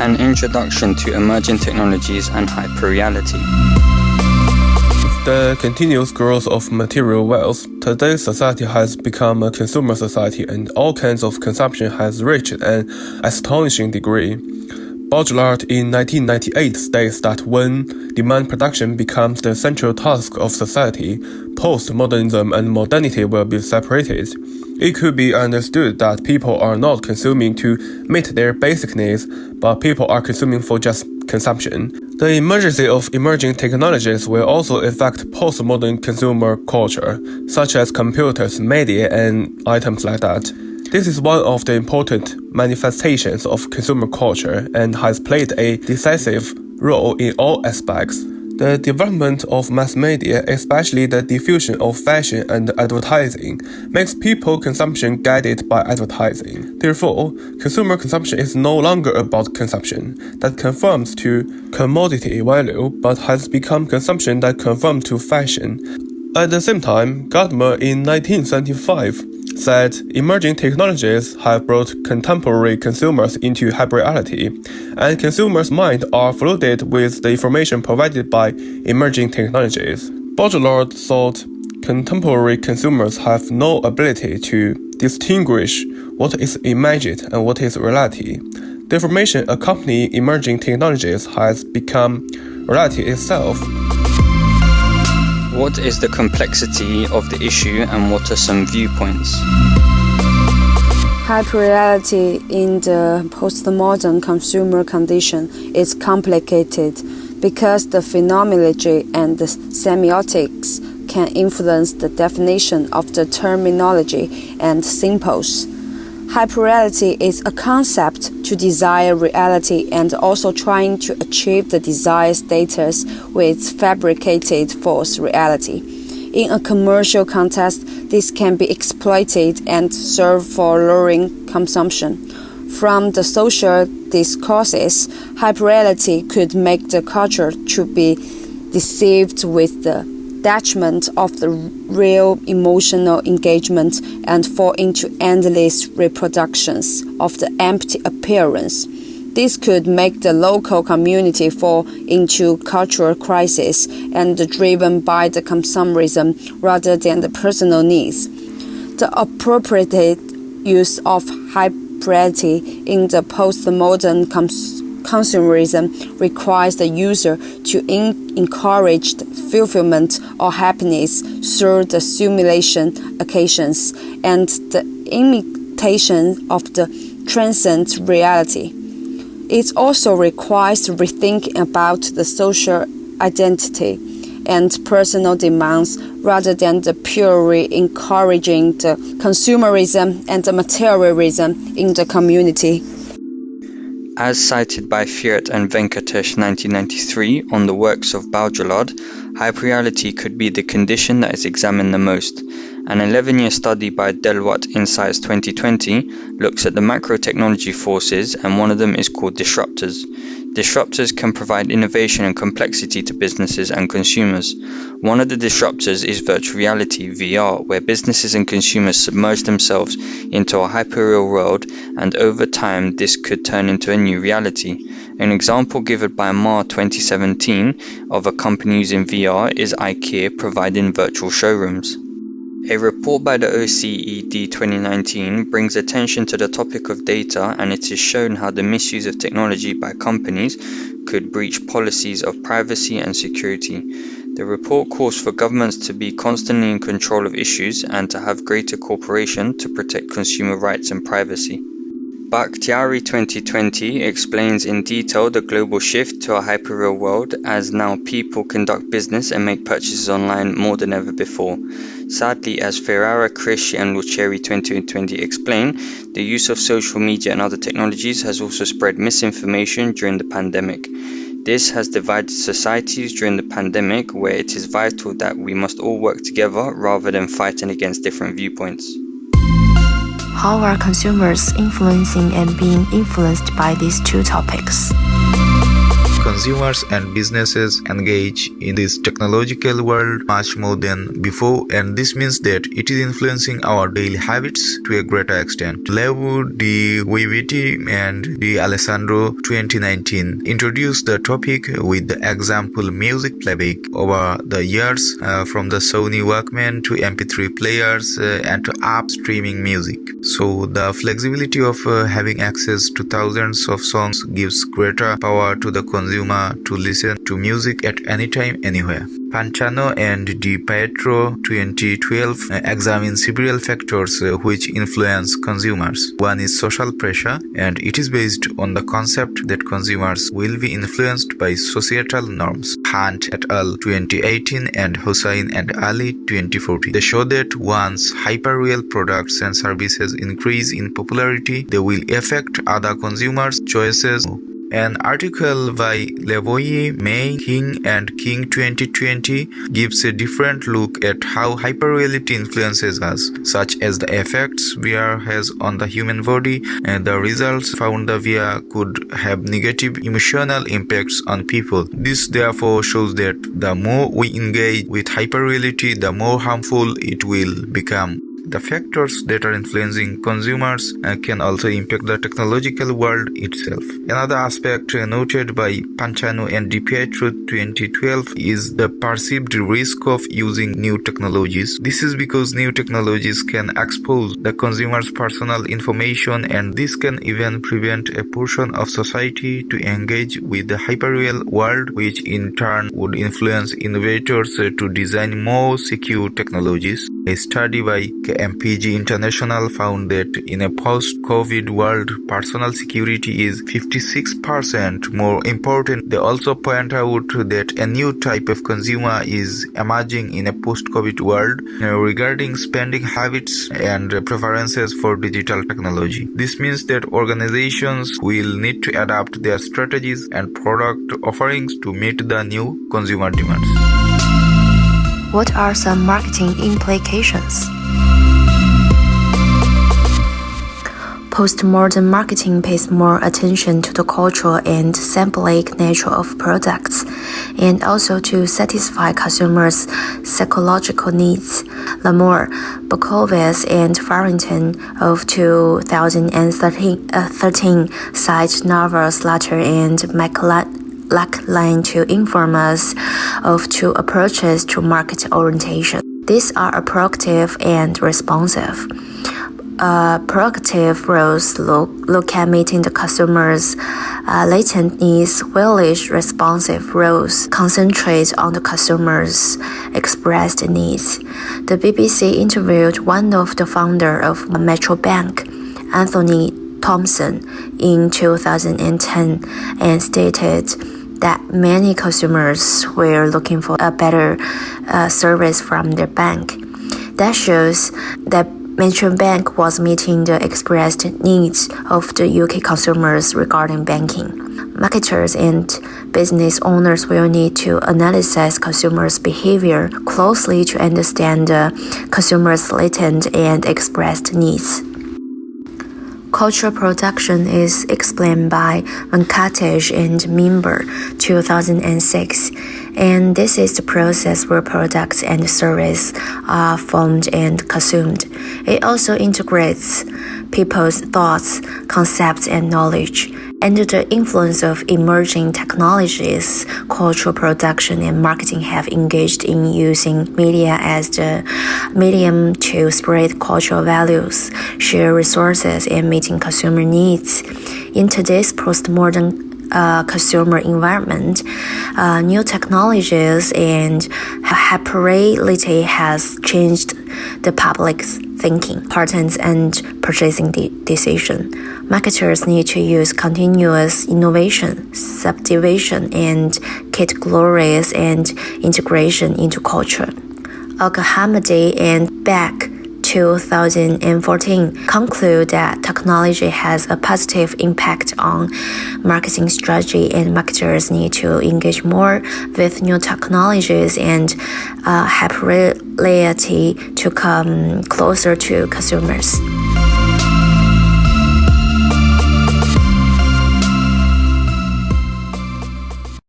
an introduction to emerging technologies and hyperreality. The continuous growth of material wealth, today's society has become a consumer society and all kinds of consumption has reached an astonishing degree. Baudrillard in 1998 states that when demand production becomes the central task of society, postmodernism and modernity will be separated. It could be understood that people are not consuming to meet their basic needs, but people are consuming for just consumption. The emergence of emerging technologies will also affect postmodern consumer culture, such as computers, media, and items like that. This is one of the important manifestations of consumer culture and has played a decisive role in all aspects. The development of mass media, especially the diffusion of fashion and advertising, makes people consumption guided by advertising. Therefore, consumer consumption is no longer about consumption that conforms to commodity value, but has become consumption that conforms to fashion. At the same time, Gardner in 1975 said emerging technologies have brought contemporary consumers into hyperreality, and consumers' minds are flooded with the information provided by emerging technologies. Baudrillard thought contemporary consumers have no ability to distinguish what is imagined and what is reality. The information accompanying emerging technologies has become reality itself. What is the complexity of the issue and what are some viewpoints? Hyperreality in the postmodern consumer condition is complicated because the phenomenology and the semiotics can influence the definition of the terminology and symbols. Hyperreality is a concept to desire reality and also trying to achieve the desired status with fabricated false reality. In a commercial context, this can be exploited and serve for luring consumption. From the social discourses, hyperreality could make the culture to be deceived with the detachment of the real emotional engagement and fall into endless reproductions of the empty appearance. This could make the local community fall into cultural crisis and driven by the consumerism rather than the personal needs. The appropriate use of hyperreality in the postmodern consumerism requires the user to encourage the fulfillment or happiness through the simulation occasions and the imitation of the transcendent reality. It also requires rethinking about the social identity and personal demands rather than the purely encouraging the consumerism and the materialism in the community. As cited by Fiat and Venkatesh 1993 on the works of Baudrillard, hyperreality could be the condition that is examined the most. An 11-year study by Deloitte Insights 2020 looks at the macro technology forces, and one of them is called disruptors. Disruptors can provide innovation and complexity to businesses and consumers. One of the disruptors is virtual reality, VR, where businesses and consumers submerge themselves into a hyperreal world, and over time this could turn into a new reality. An example given by Mar 2017 of a company using VR is IKEA providing virtual showrooms. A report by the OECD 2019 brings attention to the topic of data, and it is shown how the misuse of technology by companies could breach policies of privacy and security. The report calls for governments to be constantly in control of issues and to have greater cooperation to protect consumer rights and privacy. Bakhtiari 2020 explains in detail the global shift to a hyperreal world, as now people conduct business and make purchases online more than ever before. Sadly, as Ferrara, Cresci and Luceri 2020 explain, the use of social media and other technologies has also spread misinformation during the pandemic. This has divided societies during the pandemic, where it is vital that we must all work together rather than fighting against different viewpoints. How are consumers influencing and being influenced by these two topics? consumers and businesses engage in this technological world much more than before, and this means that it is influencing our daily habits to a greater extent. Levo Di Guiviti and Di Alessandro 2019 introduced the topic with the example music playback over the years, from the Sony Walkman to MP3 players and to app streaming music. So the flexibility of having access to thousands of songs gives greater power to the consumer to listen to music at any time, anywhere. Pantano and Di Pietro 2012 examine several factors which influence consumers. One is social pressure, and it is based on the concept that consumers will be influenced by societal norms. Hunt et al. 2018 and Hussain and Ali 2014. They show that once hyperreal products and services increase in popularity, they will affect other consumers' choices. An article by Levoye, May, King and King 2020 gives a different look at how hyperreality influences us, such as the effects VR has on the human body, and the results found the VR could have negative emotional impacts on people. This therefore shows that the more we engage with hyperreality, the more harmful it will become. The factors that are influencing consumers can also impact the technological world itself. Another aspect noted by Pantano and Di Pietro 2012 is the perceived risk of using new technologies. This is because new technologies can expose the consumer's personal information, and this can even prevent a portion of society to engage with the hyperreal world, which in turn would influence innovators to design more secure technologies. A study by MPG International found that in a post-COVID world, personal security is 56% more important. They also point out that a new type of consumer is emerging in a post-COVID world regarding spending habits and preferences for digital technology. This means that organizations will need to adapt their strategies and product offerings to meet the new consumer demands. What are some marketing implications? Postmodern marketing pays more attention to the cultural and symbolic nature of products, and also to satisfy consumers' psychological needs. Lamour, Bukowitz, and Farrington of 2013 cite Navarre, Slater, and McLachlan to inform us of two approaches to market orientation. These are proactive and responsive. Proactive roles look at meeting the customer's latent needs, whilst responsive roles concentrate on the customer's expressed needs. The BBC interviewed one of the founders of Metro Bank, Anthony Thompson, in 2010 and stated that many consumers were looking for a better service from their bank. That shows that Metro Bank was meeting the expressed needs of the UK consumers regarding banking. Marketers and business owners will need to analyze consumers' behavior closely to understand the consumer's latent and expressed needs. Cultural production is explained by Venkatesh and Mimber, 2006, and this is the process where products and services are formed and consumed. It also integrates people's thoughts, concepts, and knowledge. Under the influence of emerging technologies, cultural production and marketing have engaged in using media as the medium to spread cultural values, share resources, and meeting consumer needs. In today's postmodern consumer environment, new technologies and hyperreality has changed the public's thinking patterns and purchasing decision. Marketers need to use continuous innovation, subdivision, and categories and integration into culture. Al-Ghamidi and Beck, 2014, conclude that technology has a positive impact on marketing strategy, and marketers need to engage more with new technologies and hyperreality to come closer to consumers.